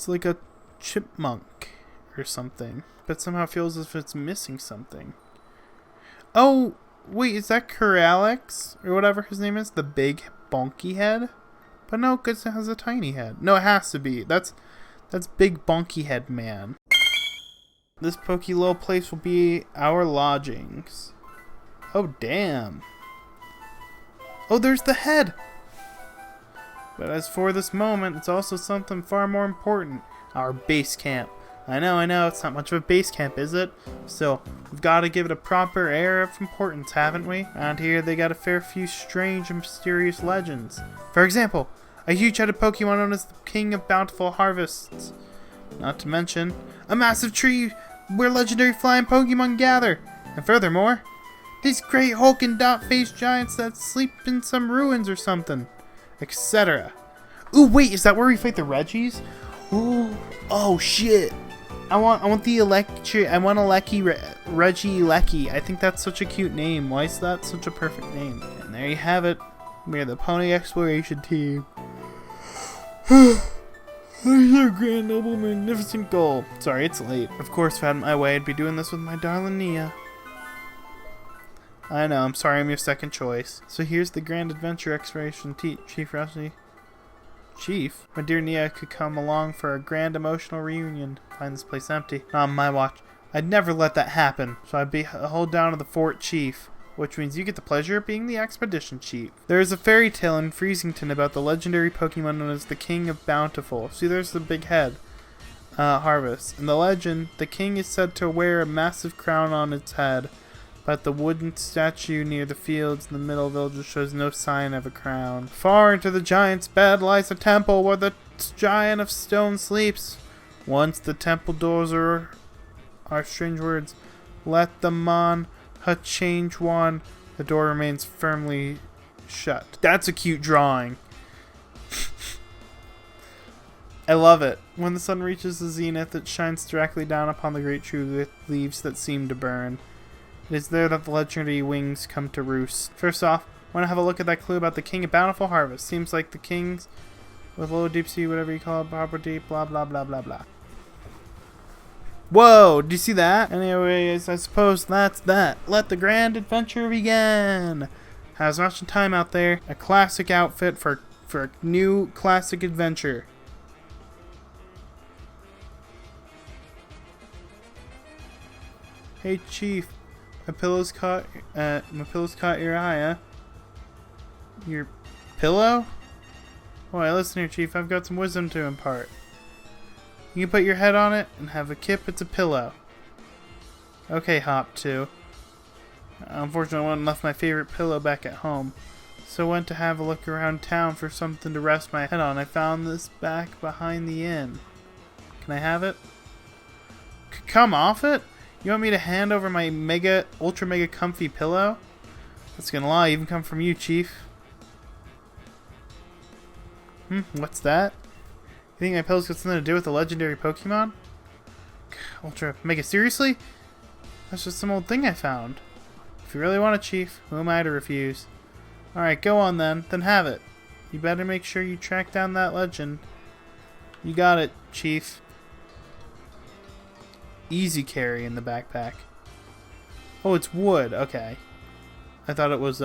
It's like a chipmunk or something, but somehow feels as if it's missing something. Oh, wait, is that CALYREX'S or whatever his name is? The big bonky head? But no, because it has a tiny head. No, it has to be. That's big bonky head man. This pokey little place will be our lodgings. Oh, damn. Oh, there's the head! But as for this moment, it's also something far more important. Our base camp. I know, it's not much of a base camp, is it? Still, we've got to give it a proper air of importance, haven't we? Around here, they got a fair few strange and mysterious legends. For example, a huge-headed Pokemon known as the King of Bountiful Harvests. Not to mention, a massive tree where legendary flying Pokemon gather. And furthermore, these great hulking dot-faced giants that sleep in some ruins or something. Etc. Ooh, wait, is that where we fight the Reggies? Ooh, oh shit! I want the electric. I want a Reggie Lecky. I think that's such a cute name. Why is that such a perfect name? And there you have it. We're the Pony Exploration Team. There's our grand, noble, magnificent goal. Sorry, it's late. Of course, if I had my way, I'd be doing this with my darling Nia. I know, I'm sorry I'm your second choice. So here's the Grand Adventure Exploration Chief Rusty. Chief? My dear Nia could come along for a grand emotional reunion. Find this place empty. Not on my watch. I'd never let that happen. So I'd be hold down to the Fort Chief. Which means you get the pleasure of being the Expedition Chief. There is a fairy tale in Freezington about the legendary Pokemon known as the King of Bountiful. See, there's the big head. Harvest. In the legend, the king is said to wear a massive crown on its head. But the wooden statue near the fields in the middle village shows no sign of a crown. Far into the giant's bed lies a temple where the giant of stone sleeps. Once the temple doors are strange words. Let the mon ha change one. The door remains firmly shut. That's a cute drawing. I love it. When the sun reaches the zenith, it shines directly down upon the great tree with leaves that seem to burn. It is there that the legendary wings come to roost. First off, I want to have a look at that clue about the King of Bountiful Harvest. Seems like the kings with low deep sea, whatever you call it, property, blah blah blah blah blah. Whoa, did you see that? Anyways, I suppose that's that. Let the grand adventure begin. How's much time out there? A classic outfit for a new classic adventure. Hey Chief. My pillow's caught your eye, huh? Your pillow? Why, listen here, Chief. I've got some wisdom to impart. You can put your head on it and have a kip. It's a pillow. Okay, Hop 2. Unfortunately, I left my favorite pillow back at home. So I went to have a look around town for something to rest my head on. I found this back behind the inn. Can I have it? Come off it? You want me to hand over my ultra mega comfy pillow? That's gonna lie, even come from you, Chief. What's that? You think my pillow's got something to do with the legendary Pokemon? Ultra mega, seriously? That's just some old thing I found. If you really want it, Chief, who am I to refuse? Alright, go on then have it. You better make sure you track down that legend. You got it, Chief. Easy carry in the backpack. Oh, it's wood. Okay. I thought it was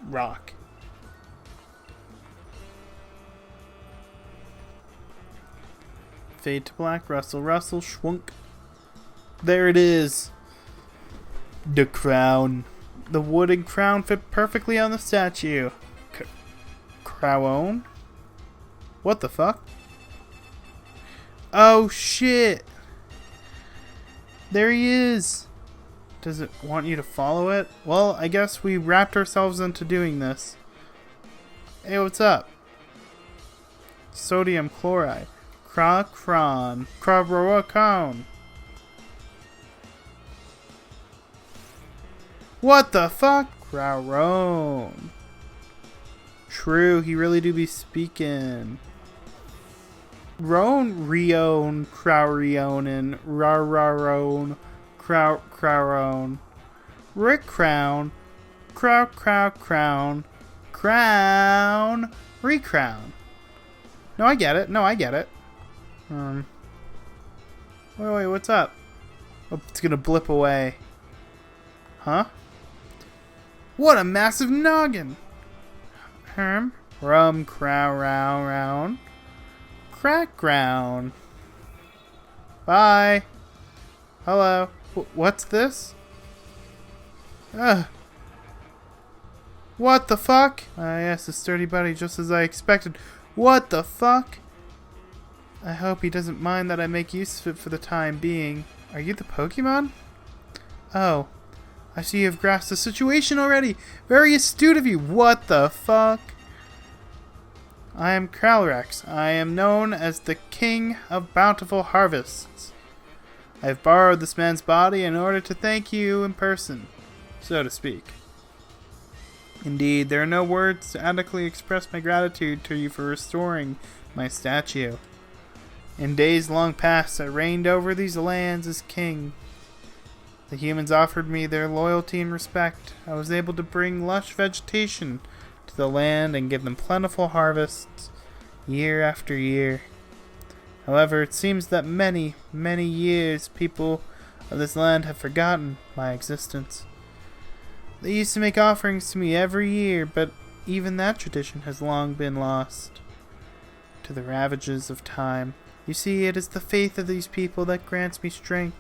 rock. Fade to black. Rustle, rustle, schwunk. There it is. The crown. The wooden crown fit perfectly on the statue. Crown? What the fuck? Oh shit! There he is! Does it want you to follow it? Well, I guess we wrapped ourselves into doing this. Hey, what's up? Sodium chloride. Crocron. Crabroacone. What the fuck? Crowron. True, he really do be speaking. Roan, Rion, Crowrionin, Rararon, Crowron, Rick Crown, Crown, Crown, Recrown. No, I get it. Wait, what's up? Oh, it's gonna blip away. Huh? What a massive noggin! Rum, crow, round. Crack ground. Bye. Hello. What's this? What the fuck? Yes, a sturdy buddy, just as I expected. What the fuck? I hope he doesn't mind that I make use of it for the time being. Are you the Pokemon? Oh. I see you have grasped the situation already. Very astute of you. What the fuck? I am CALYREX'S. I am known as the King of Bountiful Harvests. I have borrowed this man's body in order to thank you in person, so to speak. Indeed, there are no words to adequately express my gratitude to you for restoring my statue. In days long past, I reigned over these lands as king. The humans offered me their loyalty and respect. I was able to bring lush vegetation to the land and give them plentiful harvests year after year. However, it seems that many years people of this land have forgotten my existence. They used to make offerings to me every year, but even that tradition has long been lost to the ravages of time. You see, it is the faith of these people that grants me strength,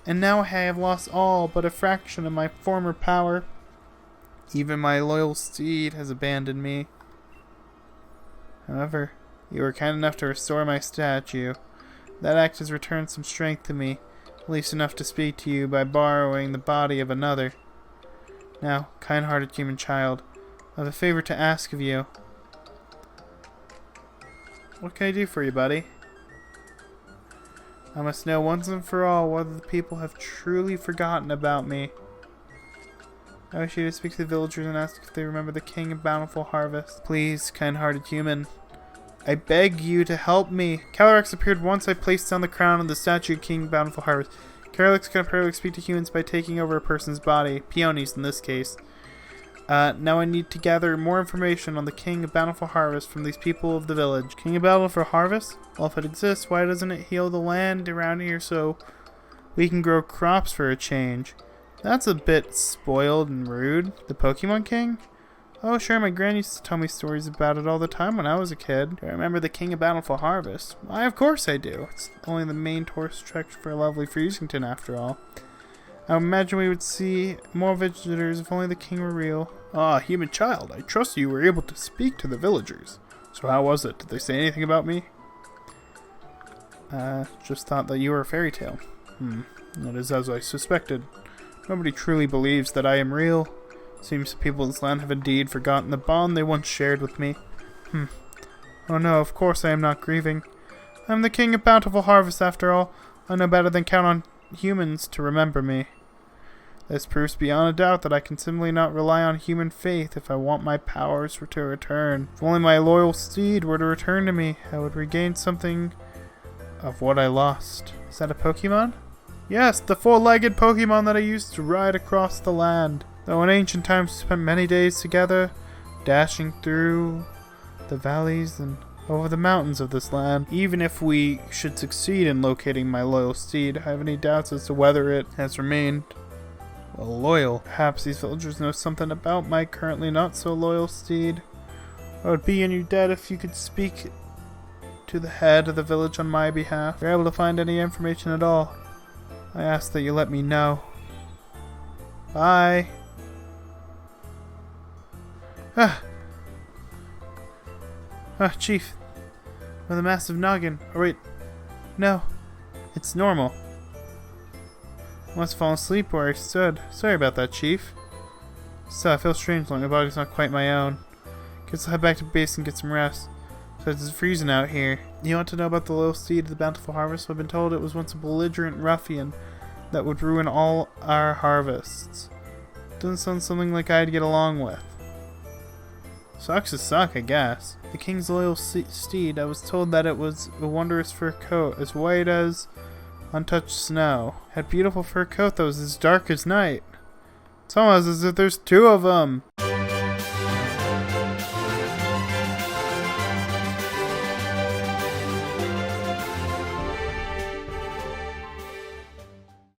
and now I have lost all but a fraction of my former power. Even my loyal steed has abandoned me. However, you were kind enough to restore my statue. That act has returned some strength to me, at least enough to speak to you by borrowing the body of another. Now, kind-hearted human child, I have a favor to ask of you. What can I do for you, buddy? I must know once and for all whether the people have truly forgotten about me. I wish you to speak to the villagers and ask if they remember the King of Bountiful Harvest. Please, kind-hearted human, I beg you to help me. CALYREX'S appeared once I placed down the crown of the statue of King Bountiful Harvest. CALYREX'S can apparently speak to humans by taking over a person's body. Peonies in this case. Now I need to gather more information on the King of Bountiful Harvest from these people of the village. King of Bountiful Harvest? Well, if it exists, why doesn't it heal the land around here so we can grow crops for a change? That's a bit spoiled and rude. The Pokemon King? Oh, sure, my granny used to tell me stories about it all the time when I was a kid. Do I remember the King of Bountiful Harvest? Why, of course I do. It's only the main tourist attraction for lovely Freezington, after all. I imagine we would see more visitors if only the king were real. Ah, human child, I trust you were able to speak to the villagers. So how was it? Did they say anything about me? Just thought that you were a fairy tale. That is as I suspected. Nobody truly believes that I am real. Seems the people of this land have indeed forgotten the bond they once shared with me. Oh no, of course I am not grieving. I am the King of Bountiful Harvest after all. I know better than count on humans to remember me. This proves beyond a doubt that I can simply not rely on human faith if I want my powers to return. If only my loyal steed were to return to me, I would regain something of what I lost. Is that a Pokemon? Yes, the four-legged Pokemon that I used to ride across the land. Though in ancient times we spent many days together, dashing through the valleys and over the mountains of this land. Even if we should succeed in locating my loyal steed, I have any doubts as to whether it has remained loyal. Perhaps these villagers know something about my currently not so loyal steed. I would be in your debt if you could speak to the head of the village on my behalf. If you're able to find any information at all, I ask that you let me know. Bye. Chief. With a massive noggin. Oh wait. No. It's normal. I must have fallen asleep where I stood. Sorry about that, Chief. Still, I feel strange like my body's not quite my own. Guess I'll head back to base and get some rest. So it's freezing out here. You want to know about the loyal steed of the Bountiful Harvest? I've been told it was once a belligerent ruffian that would ruin all our harvests. Doesn't sound something like I'd get along with. Sucks to suck, I guess. The king's loyal steed, I was told that it was a wondrous fur coat, as white as untouched snow. Had beautiful fur coat that was as dark as night. It's almost as if there's two of them.